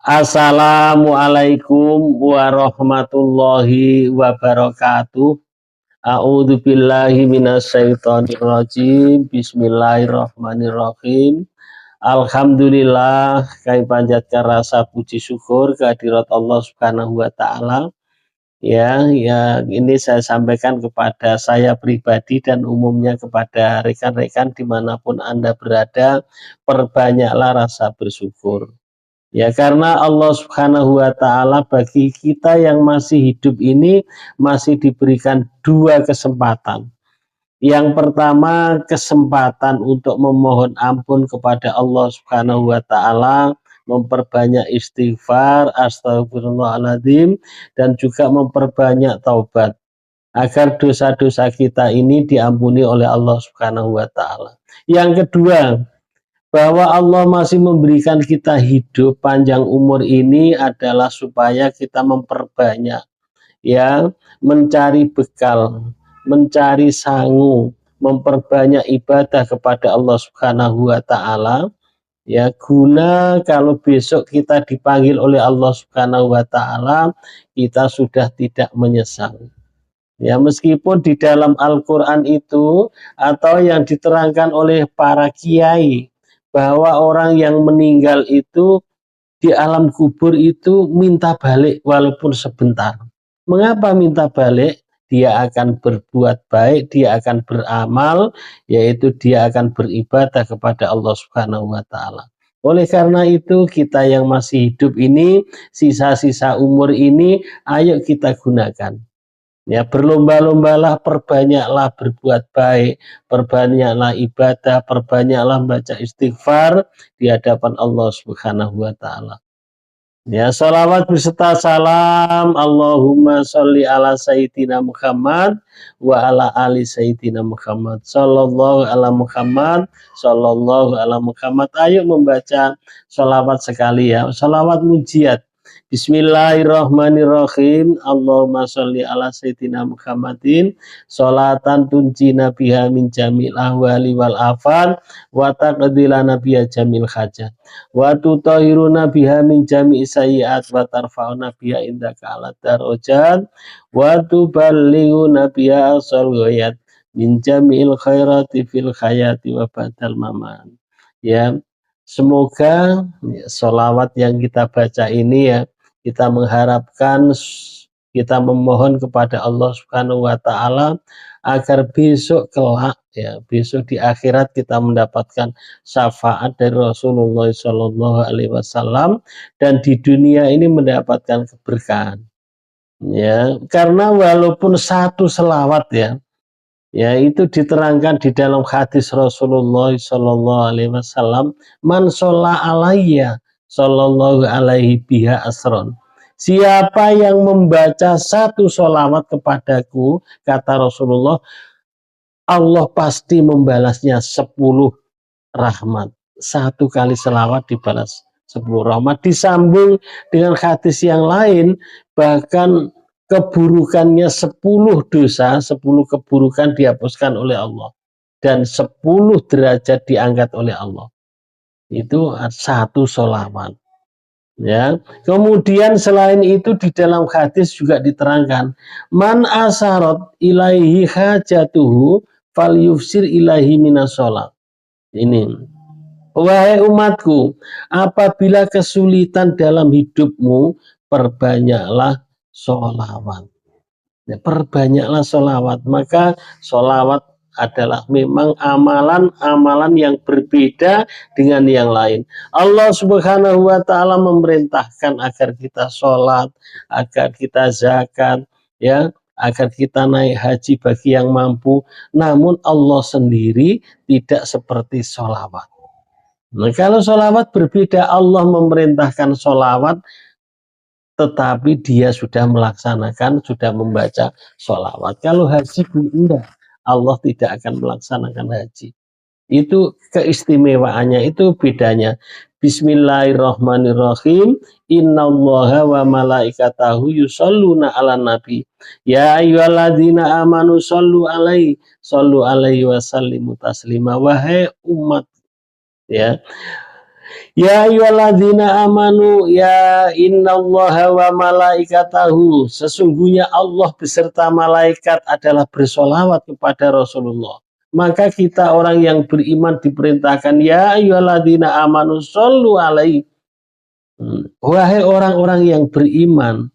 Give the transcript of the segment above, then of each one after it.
Assalamualaikum warahmatullahi wabarakatuh. A'udzu billahi minasyaitonir rajim. Bismillahirrahmanirrahim. Alhamdulillah, kami panjatkan rasa puji syukur kehadirat Allah Subhanahu wa taala. Ini saya sampaikan kepada saya pribadi dan umumnya kepada rekan-rekan dimanapun Anda berada, perbanyaklah rasa bersyukur. Ya, karena Allah Subhanahu wa taala bagi kita yang masih hidup ini masih diberikan dua kesempatan. Yang pertama, kesempatan untuk memohon ampun kepada Allah Subhanahu wa taala, memperbanyak istighfar, astagfirullahaladzim, dan juga memperbanyak taubat agar dosa-dosa kita ini diampuni oleh Allah Subhanahu wa taala. Yang kedua, bahwa Allah masih memberikan kita hidup panjang umur ini adalah supaya kita memperbanyak, mencari bekal, mencari sangu, memperbanyak ibadah kepada Allah Subhanahu wa taala, guna kalau besok kita dipanggil oleh Allah Subhanahu wa taala, kita sudah tidak menyesal. Meskipun di dalam Al-Qur'an itu atau yang diterangkan oleh para kiai bahwa orang yang meninggal itu di alam kubur itu minta balik walaupun sebentar. Mengapa minta balik? Dia akan berbuat baik, dia akan beramal, yaitu dia akan beribadah kepada Allah Subhanahu wa taala. Oleh karena itu, kita yang masih hidup ini, sisa-sisa umur ini, ayo kita gunakan. Berlomba-lombalah, perbanyaklah berbuat baik, perbanyaklah ibadah, perbanyaklah baca istighfar di hadapan Allah Subhanahu wa taala. Salawat beserta salam Allahumma sholli ala sayyidina Muhammad wa ala ali sayyidina Muhammad sallallahu ala Muhammad sallallahu ala Muhammad. Ayo membaca salawat sekali salawat mujiat. Bismillahirrahmanirrahim. Allahumma sholli ala sayyidina Muhammadin sholatan tunjina biha min jamil ahwali wal afan wa taqdilana biha jamil hajat wa tutahhiruna biha min jami'i sayyi'at wa tarfa'una biha indaka ala darajat wa tuballighuna biha asal ghayat min jami'il khairati fil hayati wa ba'dal mamat. Semoga sholawat yang kita baca ini kita mengharapkan, kita memohon kepada Allah Subhanahu wa taala agar besok kelak besok di akhirat kita mendapatkan syafaat dari Rasulullah Shallallahu alaihi wasallam dan di dunia ini mendapatkan keberkahan. Karena walaupun satu selawat itu diterangkan di dalam hadis Rasulullah Shallallahu alaihi wasallam, man sholla alayya sallallahu alaihi biha asron. Siapa yang membaca satu sholawat kepadaku, kata Rasulullah, Allah pasti membalasnya 10 rahmat. Satu kali sholawat dibalas 10 rahmat. Disambung dengan hadis yang lain, bahkan keburukannya 10 dosa, 10 keburukan dihapuskan oleh Allah. Dan 10 derajat diangkat oleh Allah. Itu satu sholawat. Kemudian selain itu di dalam hadis juga diterangkan, man asarat ilaihi hajatuhu fal yufsir ilaihi minas sholat. Ini, wahai umatku, apabila kesulitan dalam hidupmu, perbanyaklah sholawat. Perbanyaklah sholawat. Maka sholawat adalah memang amalan-amalan yang berbeda dengan yang lain. Allah Subhanahu wa taala memerintahkan agar kita sholat, agar kita zakat, agar kita naik haji bagi yang mampu. Namun Allah sendiri tidak seperti sholawat. Nah, kalau sholawat berbeda, Allah memerintahkan sholawat, tetapi dia sudah melaksanakan, sudah membaca sholawat. Kalau haji enggak, Allah tidak akan melaksanakan haji. Itu keistimewaannya, itu bedanya. Bismillahirrahmanirrahim. Innallaha wa malaikatahu yusholluna ala nabi. Ya ayyuhalladzina amanu shollu alaihi wa sallimu taslima. Wahai umat, Ya ayyuhalladzina amanu ya innallaha wa malaikatahu, sesungguhnya Allah beserta malaikat adalah bersolawat kepada Rasulullah. Maka kita orang yang beriman diperintahkan ya ayyuhalladzina amanu shollu alaihi. Wahai orang-orang yang beriman,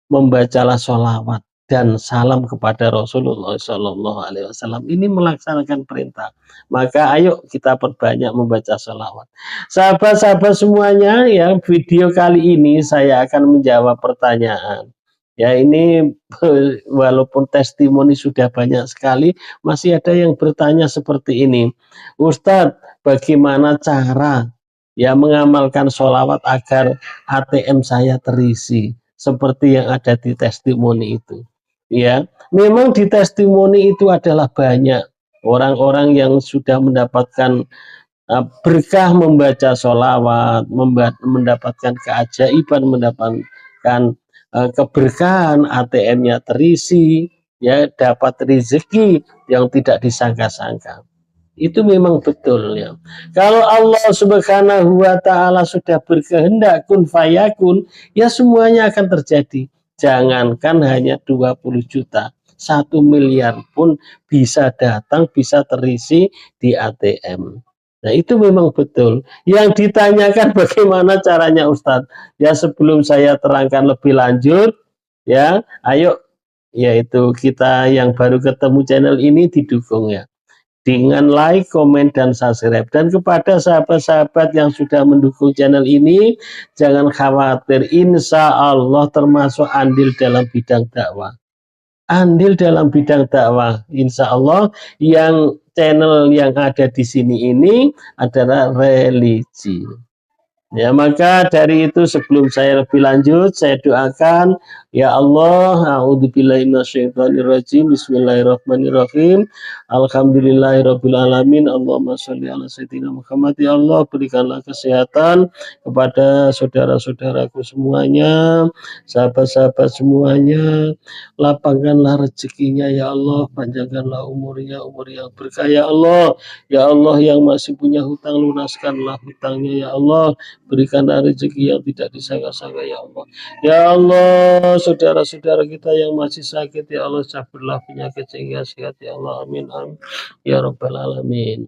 membacalah sholawat dan salam kepada Rasulullah Shallallahu Alaihi Wasallam. Ini melaksanakan perintah. Maka ayo kita perbanyak membaca sholawat. Sahabat-sahabat semuanya, ya video kali ini saya akan menjawab pertanyaan. Ya ini walaupun testimoni sudah banyak sekali, masih ada yang bertanya seperti ini. Ustadz, bagaimana cara ya mengamalkan sholawat agar ATM saya terisi? Seperti yang ada di testimoni itu. Ya, memang di testimoni itu adalah banyak orang-orang yang sudah mendapatkan berkah membaca sholawat, mendapatkan keajaiban, mendapatkan keberkahan, ATM-nya terisi, ya dapat rezeki yang tidak disangka-sangka. Itu memang betul ya. Kalau Allah Subhanahu wa taala sudah berkehendak kun fayakun, ya semuanya akan terjadi. Jangankan hanya 20 juta, 1 miliar pun bisa datang, bisa terisi di ATM. Nah, itu memang betul. Yang ditanyakan bagaimana caranya Ustadz? Ya sebelum saya terangkan lebih lanjut, ya, ayo yaitu kita yang baru ketemu channel ini didukung ya dengan like, komen, dan subscribe. Dan kepada sahabat-sahabat yang sudah mendukung channel ini, jangan khawatir, insya Allah termasuk andil dalam bidang dakwah. Andil dalam bidang dakwah, insya Allah yang channel yang ada di sini ini adalah religi. Ya, maka dari itu sebelum saya lebih lanjut, saya doakan, ya Allah, a'udzubillahi minasyaitonirrajim, bismillahirrahmanirrahim, alhamdulillahirabbil alamin, Allahumma sholli ala sayyidina Muhammad. Ya Allah, berikanlah kesehatan kepada saudara-saudaraku semuanya, sahabat-sahabat semuanya, lapangkanlah rezekinya ya Allah, panjangkanlah umurnya, umur yang berkah ya Allah. Ya Allah, yang masih punya hutang lunaskanlah hutangnya ya Allah. Berikanlah rezeki yang tidak disangka-sangka ya Allah. Ya Allah, saudara-saudara kita yang masih sakit ya Allah, cabutlah penyakit sehingga sehat ya Allah. Amin amin ya rabbal alamin.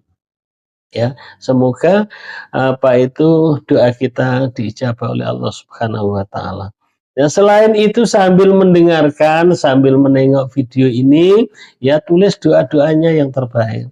Ya, semoga apa itu doa kita diijabah oleh Allah Subhanahu wa taala. Ya, selain itu sambil mendengarkan, sambil menengok video ini, ya tulis doa-doanya yang terbaik.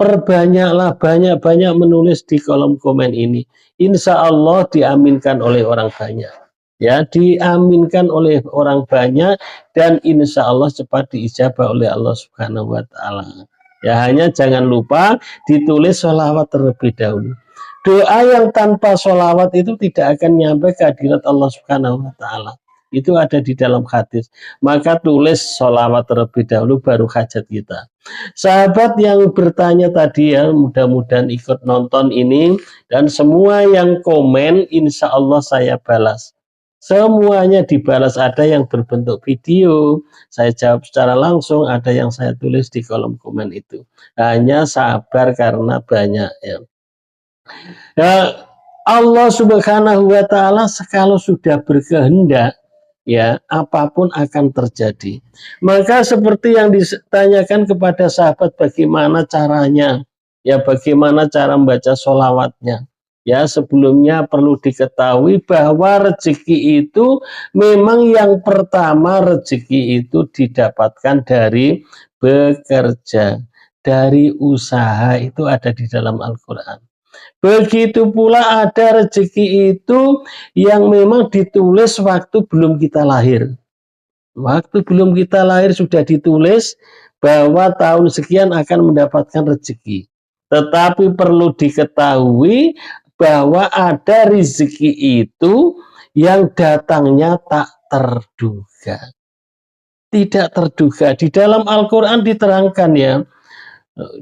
Perbanyaklah, banyak-banyak menulis di kolom komen ini. Insya Allah diaminkan oleh orang banyak. Ya, diaminkan oleh orang banyak dan insya Allah cepat diijabah oleh Allah Subhanahu wa taala. Ya, hanya jangan lupa ditulis sholawat terlebih dahulu. Doa yang tanpa sholawat itu tidak akan nyampe ke hadirat Allah Subhanahu wa taala. Itu ada di dalam hadis. Maka tulis sholawat terlebih dahulu baru hajat kita. Sahabat yang bertanya tadi ya, mudah-mudahan ikut nonton ini. Dan semua yang komen insya Allah saya balas. Semuanya dibalas, ada yang berbentuk video, saya jawab secara langsung, ada yang saya tulis di kolom komen itu. Hanya sabar karena banyak ya. Ya, Allah Subhanahu wa taala kalau sudah berkehendak, ya apapun akan terjadi. Maka seperti yang ditanyakan kepada sahabat bagaimana caranya, ya bagaimana cara membaca sholawatnya. Ya sebelumnya perlu diketahui bahwa rezeki itu memang yang pertama, rezeki itu didapatkan dari bekerja, dari usaha, itu ada di dalam Al-Quran. Begitu pula ada rezeki itu yang memang ditulis waktu belum kita lahir. Waktu belum kita lahir sudah ditulis bahwa tahun sekian akan mendapatkan rezeki. Tetapi perlu diketahui bahwa ada rezeki itu yang datangnya tak terduga. Tidak terduga. Di dalam Al-Quran diterangkan ya.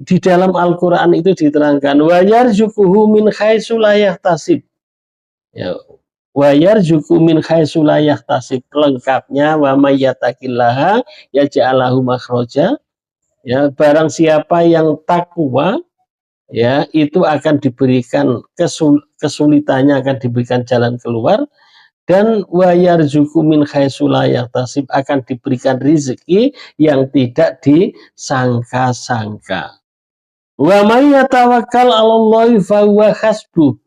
Di dalam Al-Quran itu diterangkan wa yarzuquhu min haitsu la yahtasib. Ya, wa yarzuqu min haitsu la yahtasib, lengkapnya wa may yattaqillaha yaj'al lahu makhraja. Ya, barang siapa yang takwa ya itu akan diberikan kesulitannya, akan diberikan jalan keluar. Dan wayarzuku min haitsu la yahtasib, akan diberikan rezeki yang tidak disangka-sangka. Wa may yatawakkal 'alallahi fahuwa hasbuh.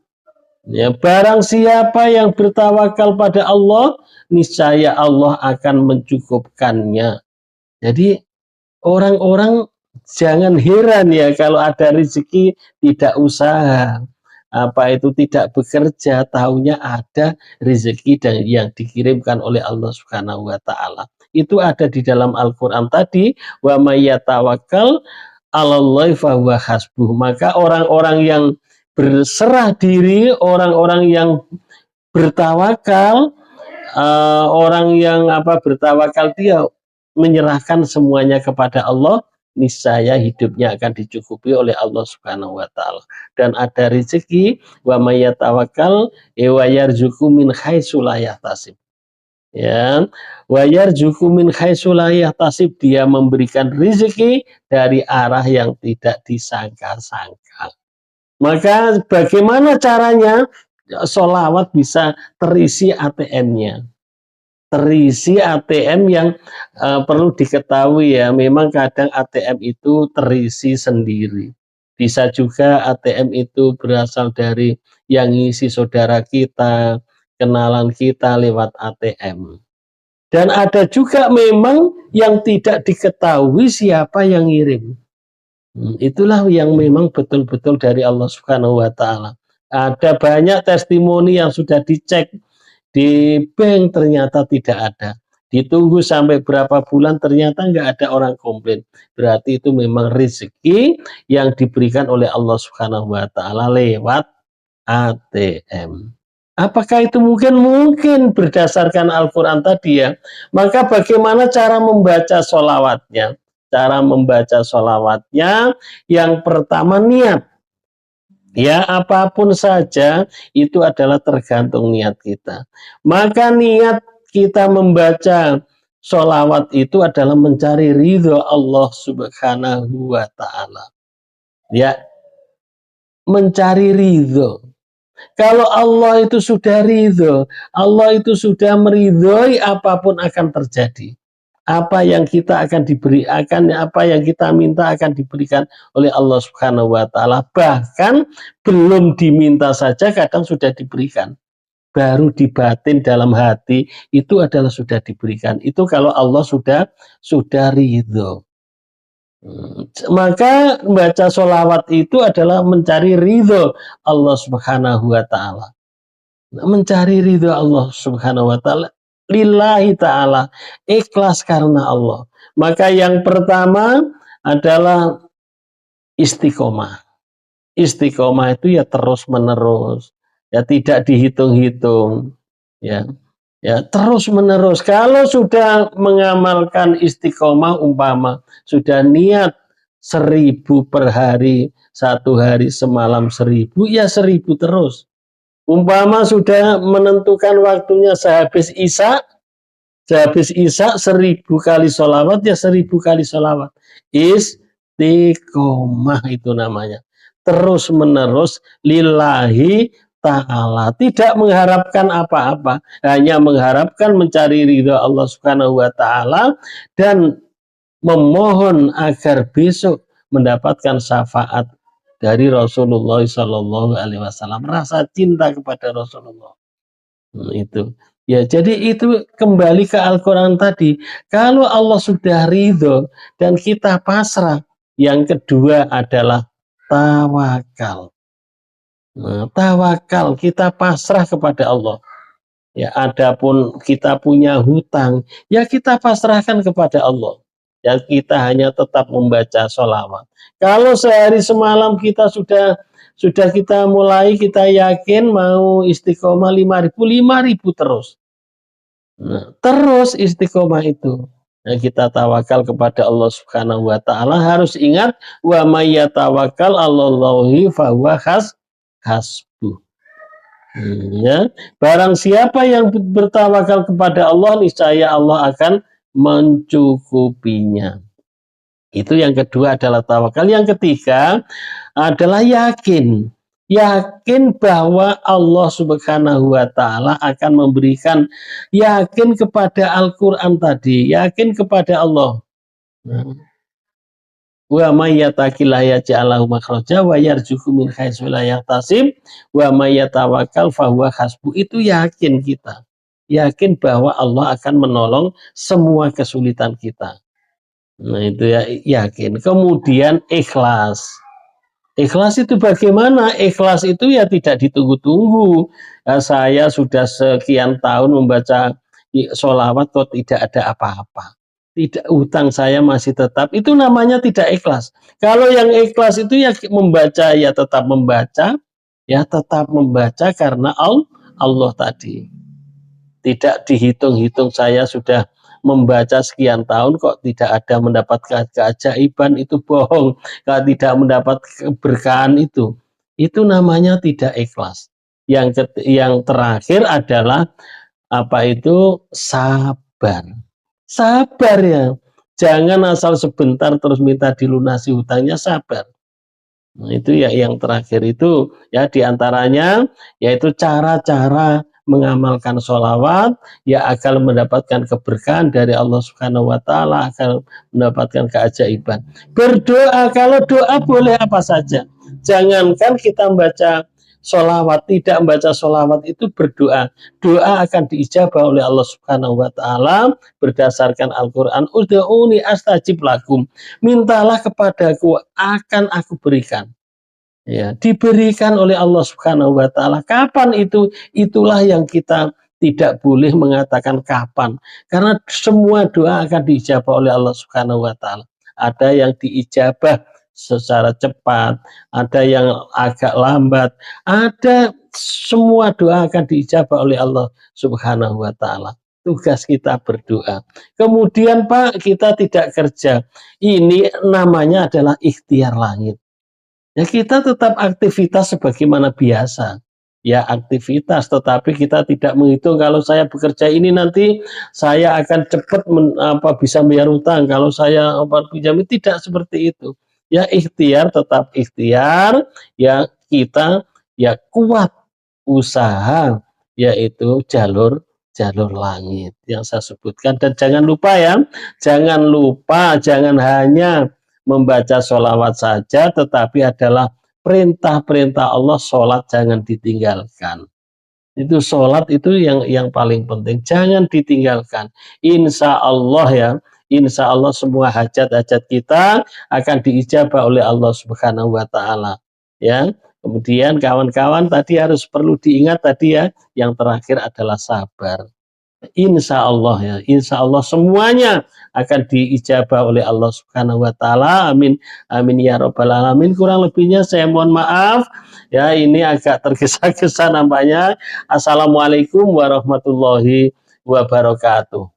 Ya, barang siapa yang bertawakal pada Allah, niscaya Allah akan mencukupkannya. Jadi orang-orang jangan heran ya kalau ada rezeki tidak usaha, apa itu tidak bekerja, tahunya ada rezeki dan yang dikirimkan oleh Allah Subhanahu wa taala. Itu ada di dalam Al-Qur'an tadi, wa may yatawakkal 'alallahi fahuwa hasbuh. Maka orang-orang yang berserah diri, orang-orang yang bertawakal, orang yang bertawakal, dia menyerahkan semuanya kepada Allah, niscaya hidupnya akan dicukupi oleh Allah Subhanahu wa taala. Dan ada rezeki, wa may yatawakkal wa yarzuqhu min haitsu la yahtasib. Ya, wa yarzuqhu min haitsu la yahtasib, dia memberikan rezeki dari arah yang tidak disangka-sangka. Maka bagaimana caranya? Sholawat bisa terisi ATM-nya. Terisi ATM yang perlu diketahui ya, memang kadang ATM itu terisi sendiri. Bisa juga ATM itu berasal dari yang ngisi saudara kita, kenalan kita lewat ATM. Dan ada juga memang yang tidak diketahui siapa yang ngirim. Itulah yang memang betul-betul dari Allah Subhanahu wa taala. Ada banyak testimoni yang sudah dicek di bank ternyata tidak ada. Ditunggu sampai berapa bulan ternyata nggak ada orang komplain. Berarti itu memang rezeki yang diberikan oleh Allah Subhanahu wa taala lewat ATM. Apakah itu mungkin? Mungkin berdasarkan Al-Quran tadi ya. Maka bagaimana cara membaca sholawatnya? Cara membaca sholawatnya, yang pertama niat. Ya, apapun saja itu adalah tergantung niat kita. Maka niat kita membaca sholawat itu adalah mencari ridho Allah Subhanahu wa ta'ala. Ya, mencari ridho. Kalau Allah itu sudah ridho, Allah itu sudah meridhoi, apapun akan terjadi. Apa yang kita akan diberi, apa yang kita minta akan diberikan oleh Allah Subhanahu wa taala. Bahkan belum diminta saja kadang sudah diberikan. Baru di batin dalam hati itu adalah sudah diberikan. Itu kalau Allah sudah ridho. Maka membaca sholawat itu adalah mencari ridho Allah Subhanahu wa ta'ala. Mencari ridho Allah Subhanahu wa ta'ala, lillahi ta'ala, ikhlas karena Allah. Maka yang pertama adalah istiqomah. Istiqomah itu ya terus menerus, ya tidak dihitung-hitung, ya. Ya, terus menerus. Kalau sudah mengamalkan istiqomah, umpama sudah niat 1000 per hari, 1 hari semalam 1000, ya 1000 terus. Umpama sudah menentukan waktunya sehabis Isya 1000 kali sholawat, ya 1000 kali sholawat. Istiqomah itu namanya. Terus menerus lillahi ta'ala, tidak mengharapkan apa-apa, hanya mengharapkan mencari ridha Allah Subhanahu wa taala dan memohon agar besok mendapatkan syafaat dari Rasulullah Shallallahu alaihi wasallam, rasa cinta kepada Rasulullah. Itu. Ya, jadi itu kembali ke Al-Qur'an tadi. Kalau Allah sudah ridho dan kita pasrah, yang kedua adalah tawakal. Tawakal, kita pasrah kepada Allah. Ya, adapun kita punya hutang, ya kita pasrahkan kepada Allah. Ya, kita hanya tetap membaca sholawat. Kalau sehari semalam kita sudah kita mulai, kita yakin mau istiqomah 5.000 terus. Terus istiqomah itu. Nah, kita tawakal kepada Allah Subhanahu wa taala, harus ingat wa may yatawakkal 'alallahi fahuwa hasbuh. Ya, barang siapa yang bertawakal kepada Allah, niscaya Allah akan mencukupinya. Itu yang kedua adalah tawakal. Yang ketiga adalah yakin. Yakin bahwa Allah Subhanahu wa taala akan memberikan, yakin kepada Al-Qur'an tadi, yakin kepada Allah. Wa may yattaqillaha yaj'al lahu makhraja wa yarzuqhu min haitsu la yahtasib wa may yatawakkal fahuwa hasbuh. Itu yakin kita. Yakin bahwa Allah akan menolong semua kesulitan kita. Nah, itu ya yakin. Kemudian ikhlas. Ikhlas itu bagaimana? Ikhlas itu ya tidak ditunggu-tunggu. Nah, saya sudah sekian tahun membaca sholawat kok tidak ada apa-apa. Tidak, utang saya masih tetap. Itu namanya tidak ikhlas. Kalau yang ikhlas itu ya membaca, ya tetap membaca, ya tetap membaca karena Allah tadi. Tidak dihitung-hitung saya sudah membaca sekian tahun kok tidak ada mendapatkan keajaiban, itu bohong. Kalau tidak mendapat keberkahan itu namanya tidak ikhlas. Yang terakhir adalah apa itu? Sabar. Sabar ya. Jangan asal sebentar terus minta dilunasi hutangnya, sabar. Nah, itu ya yang terakhir itu ya diantaranya yaitu cara-cara mengamalkan sholawat ya akan mendapatkan keberkahan dari Allah Subhanahu wa taala, akan mendapatkan keajaiban. Berdoa, kalau doa boleh apa saja. Jangankan kita membaca sholawat, tidak membaca sholawat itu berdoa. Doa akan diijabah oleh Allah Subhanahu wa taala berdasarkan Al-Qur'an. Ud'uuni astajib lakum. Mintalah kepadaku, akan aku berikan. Ya, diberikan oleh Allah Subhanahu wa taala. Kapan itu? Itulah yang kita tidak boleh mengatakan kapan. Karena semua doa akan diijabah oleh Allah Subhanahu wa taala. Ada yang diijabah secara cepat, ada yang agak lambat, ada, semua doa akan diijabah oleh Allah Subhanahu wa taala. Tugas kita berdoa. Kemudian Pak, kita tidak kerja. Ini namanya adalah ikhtiar langit. Ya kita tetap aktivitas sebagaimana biasa. Ya aktivitas, tetapi kita tidak menghitung kalau saya bekerja ini nanti saya akan cepat bisa bayar utang. Kalau saya pinjam, tidak seperti itu. Ya ikhtiar, tetap ikhtiar. Ya kita ya kuat usaha, yaitu jalur langit yang saya sebutkan. Dan jangan lupa ya, jangan hanya membaca sholawat saja, tetapi adalah perintah-perintah Allah. Sholat jangan ditinggalkan. Itu sholat itu yang paling penting, jangan ditinggalkan. Insya Allah ya, insya Allah semua hajat-hajat kita akan diijabah oleh Allah Subhanahu wa taala. Ya. Kemudian kawan-kawan tadi harus perlu diingat tadi ya, yang terakhir adalah sabar. Insya Allah ya, insya Allah semuanya akan diijabah oleh Allah Subhanahu wa taala. Amin, amin ya robbal alamin. Kurang lebihnya saya mohon maaf ya, ini agak tergesa-gesa nampaknya. Assalamualaikum warahmatullahi wabarakatuh.